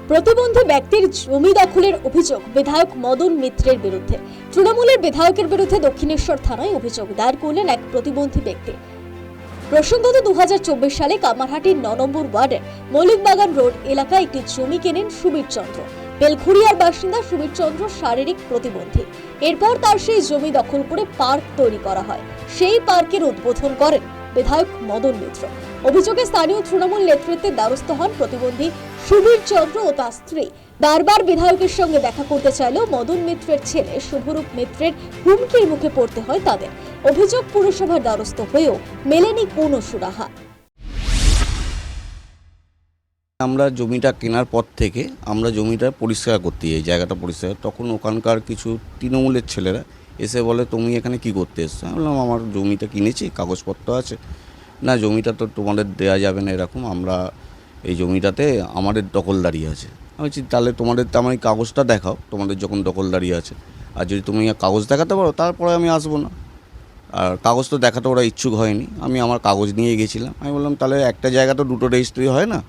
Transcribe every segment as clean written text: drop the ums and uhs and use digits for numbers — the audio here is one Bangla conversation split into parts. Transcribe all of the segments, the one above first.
প্রতিবন্ধী ব্যক্তির জমি দখলের অভিযোগ বিধায়ক মদন মিত্রের বিরুদ্ধে। তৃণমূলের বিধায়কের বিরুদ্ধে দক্ষিণেশ্বর থানায় অভিযোগ দায়ের করলেন এক প্রতিবন্ধী ব্যক্তি। প্রসঙ্গত 2024 সালে কামারহাটির 9 নম্বর ওয়ার্ডের মৌলিকবাগান রোড এলাকায় একটি জমি কেনেন সুবীর চন্দ্র। বেলঘুরিয়ার বাসিন্দা সুবীর চন্দ্র শারীরিক প্রতিবন্ধী। এরপর তার সেই জমি দখল করে পার্ক তৈরি করা হয়। সেই পার্কের উদ্বোধন করেন বিধায়ক মদন মিত্র। অভিযোগে স্থানীয় তৃণমূল নেতৃত্বের দ্বারস্থ হন প্রতিবন্ধী সুবীর চন্দ্র ও তার স্ত্রী। বারবার বিধায়কের সঙ্গে দেখা করতে চাইলেও মদন মিত্রের ছেলে শুভরূপ মিত্রের হুমকির মুখে পড়তে হয় তাদের। অভিযোগ পুরসভার দ্বারস্থ হয়েও মেলেনি কোনো সুরাহা। আমরা জমিটা কেনার পর থেকে আমরা জমিটা পরিষ্কার করতে যাই, জায়গাটা পরিষ্কার। তখন ওখানকার কিছু তৃণমূলের ছেলেরা এসে বলে, তুমি এখানে কি করতে এসছো? আমি বললাম, আমার জমিটা কিনেছি, কাগজপত্র আছে। না, জমিটা তো তোমাদের দেওয়া যাবে না, এরকম আমরা এই জমিটাতে আমাদের দখলদারি আছে। আমি বলছি, তাহলে তোমাদের তো আমার এই কাগজটা দেখাও, তোমাদের যখন দখলদারি আছে। আর যদি তুমি কাগজ দেখাতে পারো তারপরে আমি আসবো না। আর কাগজ তো দেখাতে ওরা ইচ্ছুক হয়নি। আমি আমার কাগজ নিয়ে গেছিলাম। আমি বললাম, তাহলে একটা জায়গা তো দুটো রেজিস্ট্রি হয় না,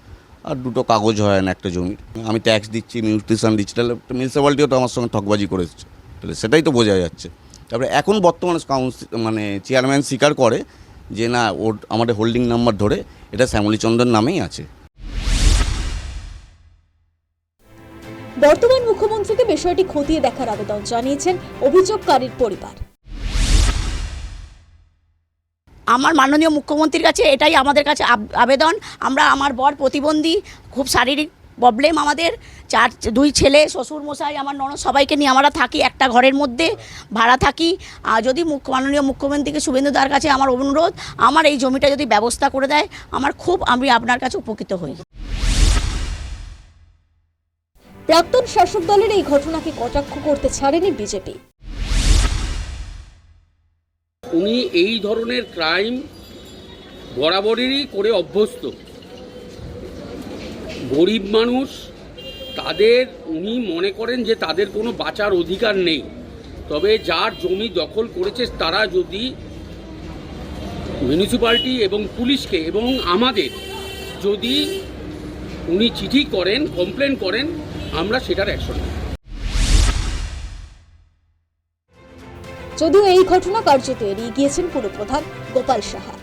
আর দুটো কাগজ হয় না একটা জমির। আমি ট্যাক্স দিচ্ছি, মিউটেশন দিচ্ছি, তাহলে মিউনিসিপ্যালিটিও তো আমার সঙ্গে ঠকবাজি করেছে, তাহলে সেটাই তো বোঝা যাচ্ছে। তারপরে এখন বর্তমানে চেয়ারম্যান স্বীকার করে যে না, ওর আমাদের হোল্ডিং নাম্বার ধরে এটা শ্যামলীচন্দ্রের নামেই আছে। বর্তমান মুখ্যমন্ত্রীকে বিষয়টি খতিয়ে দেখার আবেদন জানিয়েছেন অভিযোগকারীর পরিবার। আমার মাননীয় মুখ্যমন্ত্রীর কাছে এটাই আমাদের কাছে আবেদন। আমার বর প্রতিবন্ধী, খুব শারীরিক প্রবলেম আমাদের। 2 ছেলে, শ্বশুর মশাই, আমার ননদ, সবাইকে নিয়ে আমরা থাকি একটা ঘরের মধ্যে, ভাড়া থাকি। যদি মাননীয় মুখ্যমন্ত্রীকে শুভেন্দু দার কাছে আমার অনুরোধ, আমার এই জমিটা যদি ব্যবস্থা করে দেয়, আমি আপনার কাছে উপকৃত হই। প্রাক্তন শাসক দলের এই ঘটনাকে কটাক্ষ করতে ছাড়েনি বিজেপি। উনি এই ধরনের ক্রাইম বরাবরই করে অভ্যস্ত। গরিব মানুষ, তাদের উনি মনে করেন যে তাদের কোনো বাঁচার অধিকার নেই। তবে যার জমি দখল করেছে তারা যদি মিউনিসিপ্যালিটি এবং পুলিশকে এবং আমাদের যদি উনি চিঠি করেন, কমপ্লেন করেন, আমরা সেটার অ্যাকশন নেব। যদিও এই ঘটনা কার্যত এড়িয়ে গিয়েছেন পুরপ্রধান গোপাল সাহা।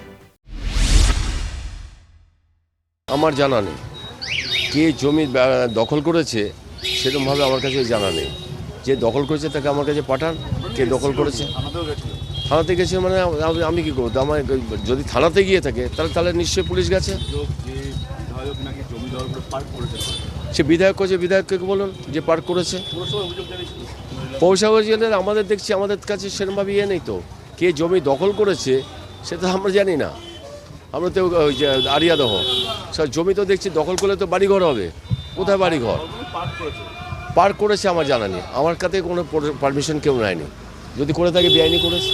আমার জানা নেই কে জমি দখল করেছে, সেরকমভাবে আমার কাছে জানা নেই। যে দখল করেছে তাকে আমার কাছে পাঠান, কে দখল করেছে। থানাতে গেছে মানে আমি কি করবো? আমার যদি থানাতে গিয়ে থাকে তাহলে নিশ্চয়ই পুলিশ গেছে। সে বিধায়ক করেছে, বিধায়ককে বলুন যে পার্ক করেছে। পৌরসভা জেলে আমাদের দেখছি, আমাদের কাছে সেরকমভাবে নেই তো। কে জমি দখল করেছে সেটা আমরা জানি না। আমরা তো আরিয়াদহ সব জমি তো দেখছি দখল করলে তো বাড়িঘর হবে। কোথায় বাড়িঘর? পার্ক করেছে আমার জানা নেই। আমার কাছে কোনো পারমিশন কেউ নেয়নি। যদি করে থাকে বেআইনি করেছে।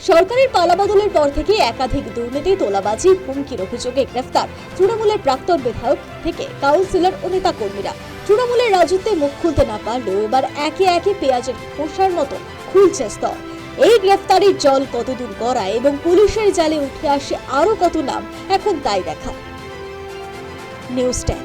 সরকারের পালাবদলের পর থেকে একাধিক দুর্নীতি, তোলাবাজি, হুমকির অভিযোগে গ্রেফতার তৃণমূলের প্রাক্তন বিধায়ক থেকে কাউন্সিলর ও নেতা কর্মীরা। তৃণমূলের রাজত্বে মুখ খুলতে না পারলেও এবার একে একে পেঁয়াজের খোসার মতো খুলছে স্তর। এই গ্রেফতারির জল কতদূর গড়ায় এবং পুলিশের জালে উঠে আসে আরো কত নাম, এখন তাই দেখা। নিউজ 10।